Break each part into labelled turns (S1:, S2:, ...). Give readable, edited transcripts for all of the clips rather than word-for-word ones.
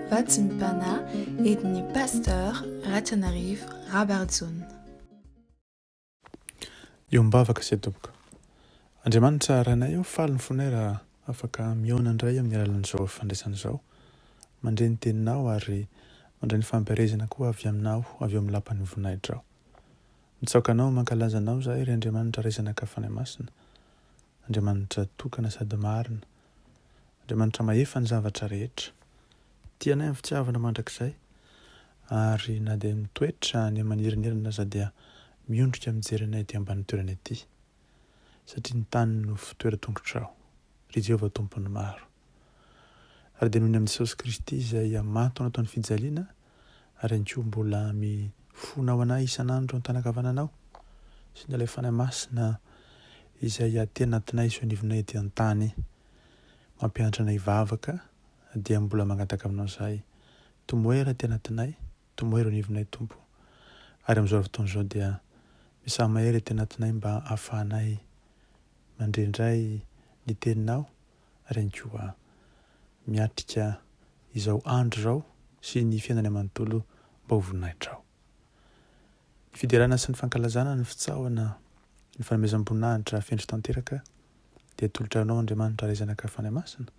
S1: Vatimpana entin'i Pasteur RATIANARIVO Rabarijaona.
S2: Io mibavaka izay tompoko. Andriamanitra ranay eo faly ny fonay raha afaka mihaona indray amin'ny alalan'izao fandraisan'izao. Mandray ny teninao ary mandray ny fampiarezana koa avy aminao, avy eo amin'ny lapan'ny voninahitra ao. Mitsaoka anao, mankalaza anao zahay ry Andriamanitra raisana kafanay masina. Andriamanitra tokana sady marina. Andriamanitra mahefa ny zavatra rehetra. Tianay amin'ny fitiavana mandrakizay ary na dia mitoetra ny manirinirina aza dia miondrika mijery ety ambany toerana ety. Satria ny tany no fitoeran-tongotra ao. Ry Jehovah tompony maro. Ary dia noho ny amin'ny Jesosy Kristy izay maty nataon'ny fijaliana ary ankoa mbola mifonao anay isan'andro ny tanakavananao sy ny ilay fanahy masina izay aty anatinay sy anivonay ety an-tany mampianatra anay vavaka dia mbola mangataka aminao zahay tomoera aty anatinay, tomoera anivonay tompo. Ary amin'izao fotoan'izao dia misy mahery aty anatinay mba ahafahanay mandrendray ny teninao ary ankoa miatrika izao andro izao sy ny fiainana manontolo mba ho voninahitra ao. Ny fiderana sy ny fankalazana ny fitsaoana ny fanomezam-boninahitra fendry tanteraka dia tolotranao Andriamanitra raisana kafanay masina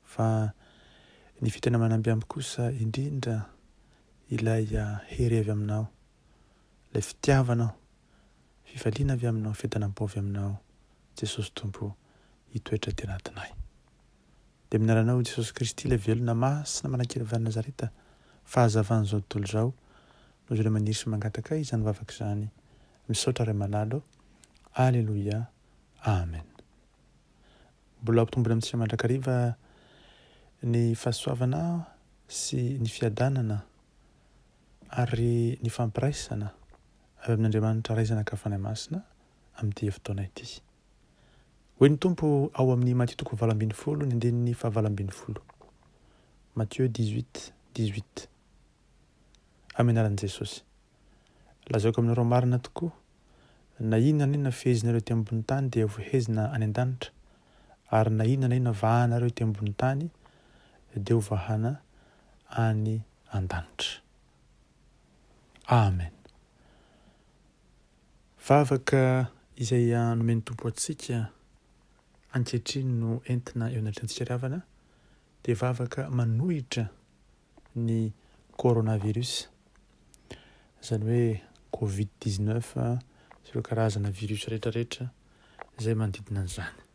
S2: fa ny fitena manambiamby kosa indrindra ilay hery avy aminao, ilay fitiavanao, fifaliana avy aminao, fitanam-po avy aminao, Jesosy Tompo hitoetra aty anatinay. Dia minaranao Jesosy Kristy ilay velona masina manankely avy Nazareta fahazavan'izao tontolo izao no izay maniry sy mangataka izany vavaka izany misaotra ray malalo. Alleluia. Amen. Mbola ampitombona amin'ny tsika mandrakariva ny fahasoavana sy ny fiadanana ary ny fampiraisana avy amin'Andriamanitra raisana kafanay masina amin'ity fotoana ity. Hoy ny tompo ao amin'ny Matthieu 8:20 ny andinin'ny 20. Matthieu 18:18. Amin'ny anaran'i Jesosy. Lazaiko aminareo marina tokoa, na inona fehezinareo ety ambony tany dia voahezina any an-danitra, ary na inona vahanareo ety ambony tany dia ho vahana any an-danitra. Amen. Vavaka izay nomeny tompo antsika ankehitriny no entina eo anatintsika ry havana dia vavaka manohitra ny coronavirus, izany hoe Covid-19 sy ireo karazana virus rehetrarehetra izay manodidina an'izany.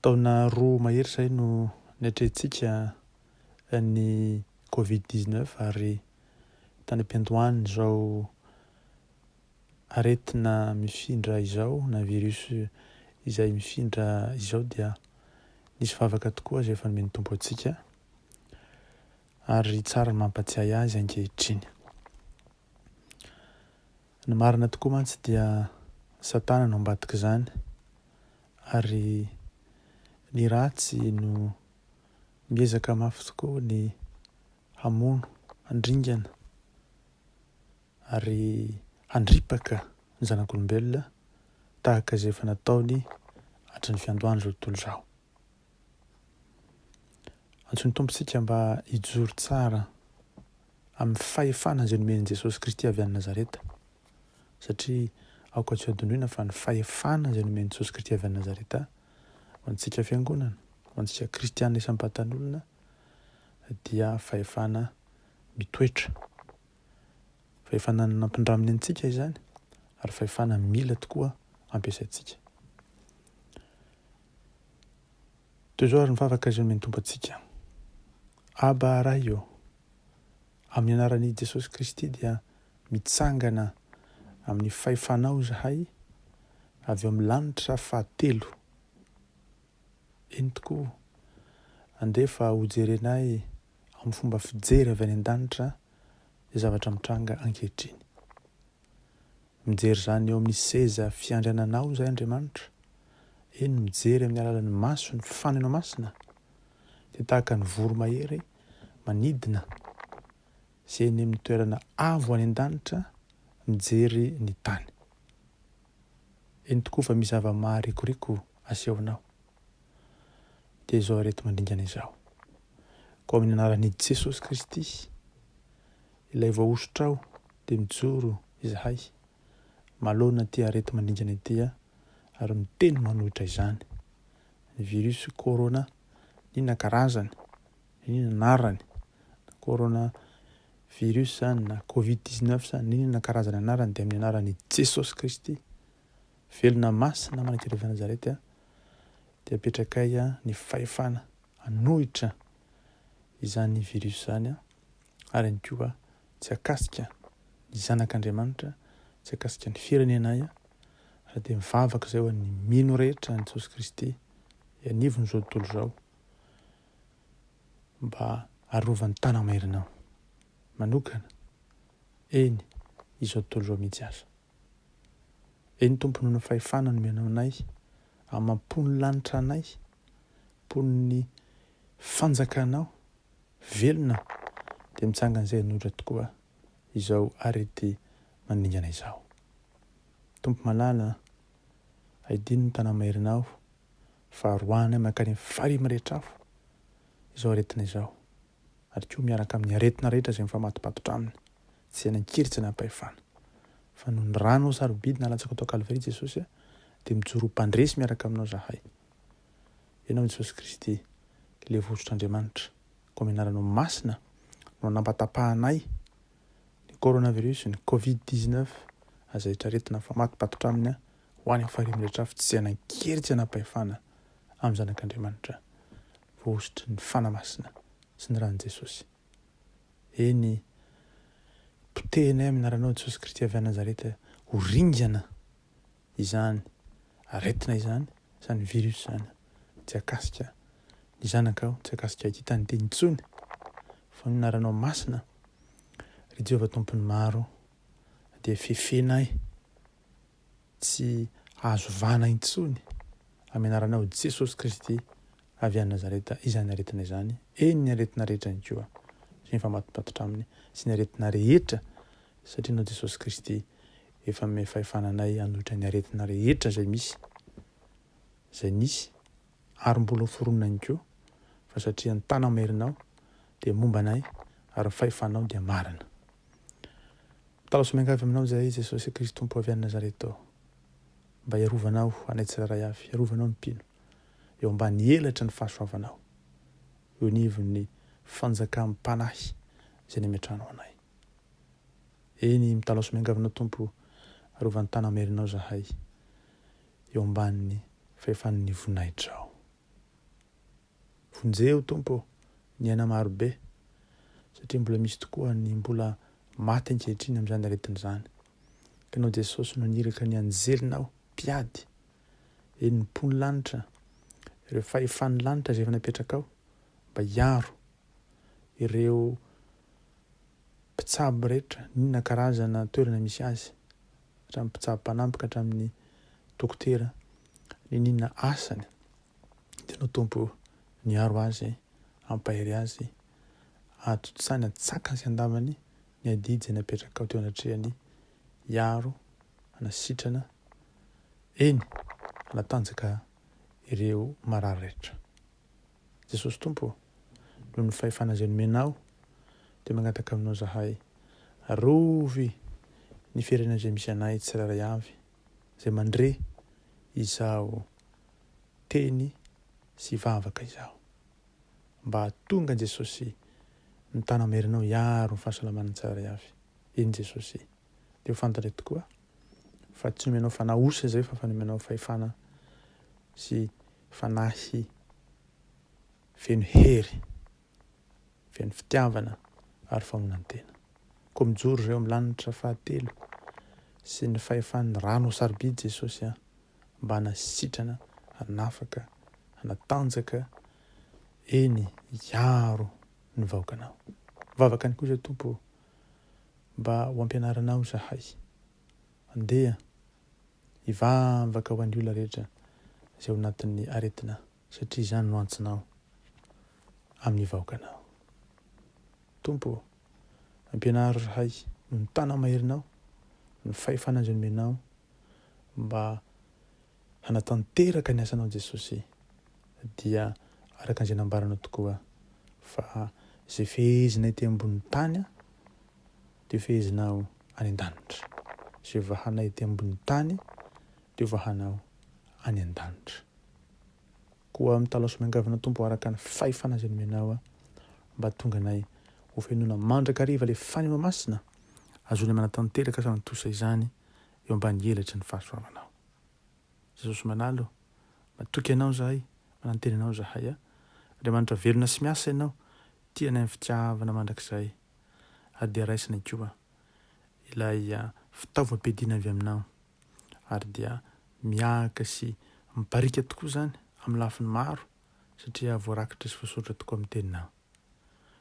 S2: Taona 2 mahery izay no niatrehantsika ny Covid-19 ary tany am-piandohany izao aretina mifindra izao na virus izay mifindra izao dia nisy vavaka tokoa izay efa nomeny tompo antsika ary tsara mampatsiahy azy ankehitriny. Ny marina tokoa mantsy dia Satana no ambadika izany ary ny ratsy no miezaka mafy tokoa ny hamono, handringana ary handripaka ny zanak'olombelona tahaka izay efa nataony hatry ny fiandohany izao tontolo izao. Antsoiny tompontsika mba hijoro tsara amin'ny fahefana izay nomen'i Jesosy Kristy avy any Nazareta, satria aoka tsy adinoina fa ny fahefana izay nomen'i Jesosy Kristy avy any Nazareta ho antsika fiangonana, ho antsika kristianina isam-patan'olona dia fahefana mitoetra, fahefana nampindraminy antsika izany ary fahefana mila tokoa ampiasaintsika. Toy izao ary ny vavaka izay nomeny tompo antsika. Aba raha io, amin'ny anaran'i Jesosy Kristy dia mitsangana amin'ny fahefanao zahay avy eo amin'ny lanitra fahatelo. Eny tokoa andefa hojerenay amin'ny fomba fijery avy any an-danitra izay zavatra mitranga ankehitriny. Mijery izany eo amin'ny seza fiandriananao izay Andriamanitra. Eny mijery amin'ny alalan'ny maso ny fanenao masina dia tahaka ny voro mahery manidina sy eny amin'ny toerana avo any an-danitra mijery ny tany. Eny tokoa fa misy zava-maharikoriko asehonao. dia izao arety mandringana izao. Ko amin'ny anaran'i Jesosy Kristy ilay voahosotra aho dia mijoro izahay malona ty arety mandringana ity ary miteny manohitra izany. Ny virus corona ninona karazany, ninona anarany, corona virus zany na covid-19 zany ninona karazany anarany dia amin'ny anaran'i Jesosy Kristy velona masina manakairy Nazareta dia apetrakay ny fahefana anohitra izany virus zany ary ihany koa tsy akasika ny zanak'Andriamanitra, tsy akasika ny firenenay raha dia mivavaka zay ho ny mino rehetra ny Jesosy Kristy anivony zao tontolo zao mba arovany tana mairinao manokana eny izao tontolo zao mihitsy aza. Eny tompo noho ny fahefana nomenao anay amampony lanitra anay, pony fanjakanao velona dia mitsangana izay anohitra tokoa izao arety mandingana izao. Tompo malala aidiny ny tana mairinao fa roany makany farimy rehetra afo izao aretina izao ary koa miaraka amin'ny aretina rehetra izay mifamatopatotra aminy tsy hanan-kiritsy na pahefana fa noho ny rano sarobidina latsaka tao Kalvaria Jesosy dia mijoro mpandresy miaraka aminao zahay. Ianao Jesosy Kristy ilay vohosotr'Andriamanitra ko minaranao masina no nampatapahanay ny coronavirus, ny covid-19 azay rehetra rehetina famatopatotra aminy ho any farimy rehetra afo tsy hanan-kiritsy na pahefana amin'ny zanak'Andriamanitra voahosotry ny fanamasina sy ny ran'i Jesosy. Eny potehinay amin'ny anaranao Jesosy Kristy avy Nazareta ho ringana izany aretina izany virus izany tsy akasika ny zanakao, tsy akasika hitany teny intsony fa ny anaranao masina ry Jehovah tompony maro dia fefenay tsy ahazovana intsony amin'ny anaranao Jesosy Kristy avy Nazareta izany aretina izany eny ny aretina rehetra ny koa sy ny famatopatotra aminy sy ny aretina rehetra satria nao Jesosy Kristy efa me fahefananay anohitra ny aretina rehetra izay nisy ary mbola foronina ny koa fa satria ny tana mairinao dia momba anay ary fahefanao dia marina. Taloso miangavy aminao zay Jesosy Kristy tompo avy Nazareta mba hiarovanao anay tsiraray avy, hiarovanao ny mpino eo ambany elatra ny fahasoavanao eo anivon'ny fanjakan'ny-panahy izay nametranao anay. Eny mitalaso miangavinao tompo arovan'ny tana mairinao zahay eo amban'ny fahefan'ny vonaitrao. Vonjeo tompo ny aina marobe satria mbola misy tokoa ny mbola maty ankehitriny amin'izany aretina izany. Ka anao Jesosy no niraka ny anjelinao mpiady eny ny pony lanitra ireo fahefan'ny lanitra izay efa napetraka ao mba hiaro ireo mpitsabo rehetra ninona karazana toerana misy azy hatramin'ny mpitsabo-panampika hatramin'ny dokotera ny ninona asany dia anao tompo niaro azy ampahery azy atotsany atsakany sy andamany ny adidy izay napetraka ao teo anatrehany hiaro anasitrana eny anatanjaka ireo marary rehetra. Jesosy tompo noho ny fahefana izay nomenao dia magnataka aminao zahay arovy ny firenena izay misy anay tsiraray avy izay mandre izao teny sy vavaka izao mba hatonga Jesosy ny tana mairinao hiaro ny fahasalaman'ny tsiraray avy eny Jesosy dia ho fantatra tokoa fa tsy nomenao fanahosa zay fa nomenao fahefana sy fanahy feno hery, feno fitiavana ary famonantena. Ko mijoro ireo amin'ny lanitra fahatelo sy ny fahefan'ny rano sarobidy Jesosy mba hanasitrana, hanafaka, hanatanjaka eny hiaro ny vahoakanao. Vavaka ny kosa tompo mba ho ampianaranao zahay andeha hivavaka ho an'ny olona rehetra izay ao anatin'ny aretina satria izany no antsinao amin'ny vahoakanao. Tompo ampianaro zahay no ny tana mairinao ny fahefana izay nomenao mba hanatanteraka ny asanao Jesosy dia araka an'izay nambaranao tokoa fa izay fehezinay ty ambony tany dia fehezinao any an-danitra. Izay vahanay ty ambony tany dia vahanao any an-danitra. Koa mitalaso miangavana Tompo araka ny fahefana izay nomenao mba tonga anay ho fenona mandrakariva ilay fanima masina azony manatanteraka sa mitosa izany eo ambany helatra ny fahasoavanao. Jesosy manalo, matoky ianao zahay, mananteny anao zahay Andriamanitra velona sy miasa ianao, tianay amin'ny fitiavana mandrakizay ary dia raisinay koa ilay fitaovam-piadiana avy aminao ary dia miaka sy miparika tokoa zany amin'ny lafiny maro satria voarakitra sy voasoratra tokoa amin'ny teninao.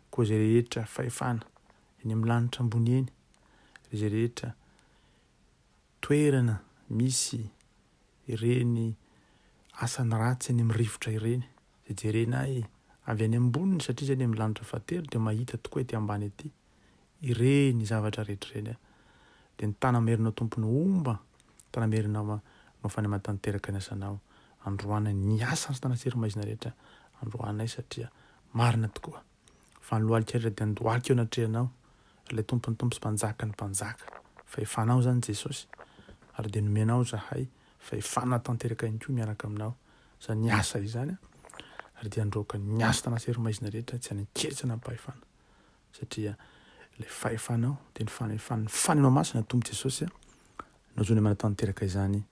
S2: Koa izay rehetra fahefana eny amin'ny lanitra ambony eny, izay rehetra toerana misy ireny asany ratsy eny amin'ny rivotra ireny, izay jerenay avy any amboniny satria zany amin'ny lanitra fahatelo dia mahita tokoa ety ambany ety ireny zavatra rehetra ireny dia ny tanamerinao Tompony omba, tanamerinao mafany matanteraka ny asanao androanay ny asa sy tanasery-maizina rehetra androanay satria marina tokoa fa ny lohalika rehetra dia andohalika eo anatrehanao ilay Tompony Tompo sy mpanjaka ny mpanjaka. Fahefanao zany Jesosy ary dia nomenao zahay fahefana tanteraka ihany koa miaraka aminao izany ny asa izany ary dia androaka ny asa tanasery-maizina rehetra tsy hanan-keritsana am-pahefana satria ilay fahefanao dia ny fanefana ny fanima masina Tompo Jesosy nozony manatanteraka izany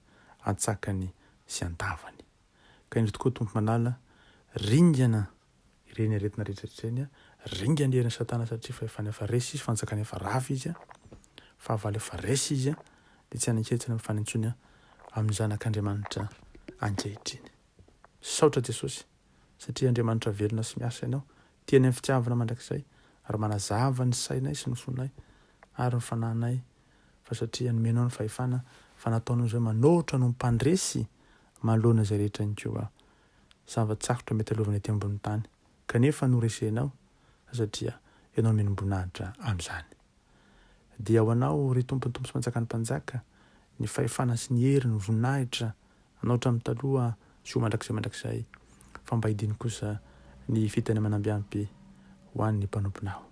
S2: atsakany sy andavany. Ka indro tokoa Tompo manala, ringana ireny aretina rehetra ireny, ringana heriny Satana satria fahefana efa resy izy, fanjakana efa rafy izy, fahavalo efa resy izy dia tsy hanan-keritsana amin'ny fanentsony amin'ny zanak'Andriamanitra ankehitriny. Saotra Jesosy satria Andriamanitra velona sy miasa ianao, tiany amin'ny fitiavana mandrakizay ary manazava ny sainay sy ny fonay ary ny fanahinay fa satria nomenao ny fahefana fa nataonao izay manohitra no mpandresy manoloana izay rehetra ny koa zava-tsarotra mety alovana ety ambony tany kanefa noresenao satria ianao menom-boninahitra amin'izany. Dia ho anao ry Tompony Tompo sy mpanjaka ny mpanjaka ny fahefana sy ny hery ny voninahitra anaotra amin'ny taloha sy ho mandrakizay fa mba hidiny kosa ny fitany manambiampy ho an'ny mpanomponao.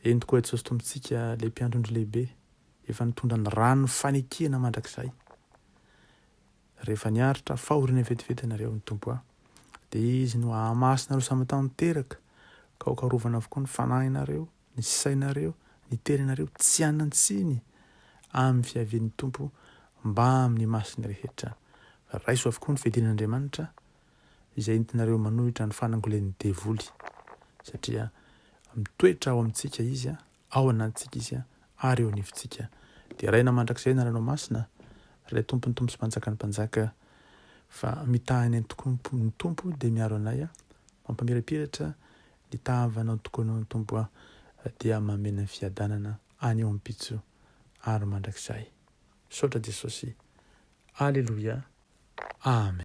S2: Eny tokoa Jesosy Tompontsika ilay mpiandrondro lehibe efa nitondra ny rano fanekena mandrakizay. Rehefa niaritra fahoriana vetivety ianareo ny Tompo dia izy no hahamasina samy tanteraka ka ho karovana avokoa ny fanahinareo, ny sainareo, ny tenanareo tsy hanan-tsiny amin'ny fiavian'ny Tompo mba amin'ny masiny rehetra. Raiso avokoa ny fihadian'Andriamanitra izay entinareo manohitra ny fanangolen'ny devoly satria mitoetra ao amintsika izy, ao anatintsika izy ary eo anivintsika. Dia raina mandrakizay na ranao masina ilay Tompony Tompo sy mpanjaka ny mpanjaka fa mitahany ny Tompo dia miaro anay mampamirapiratra ny tahavanao tokoa anao ny Tompo dia mamena ny fiadanana any eo ampitso ary mandrakizay. Saotra Jesosy. Aleluia. Amen.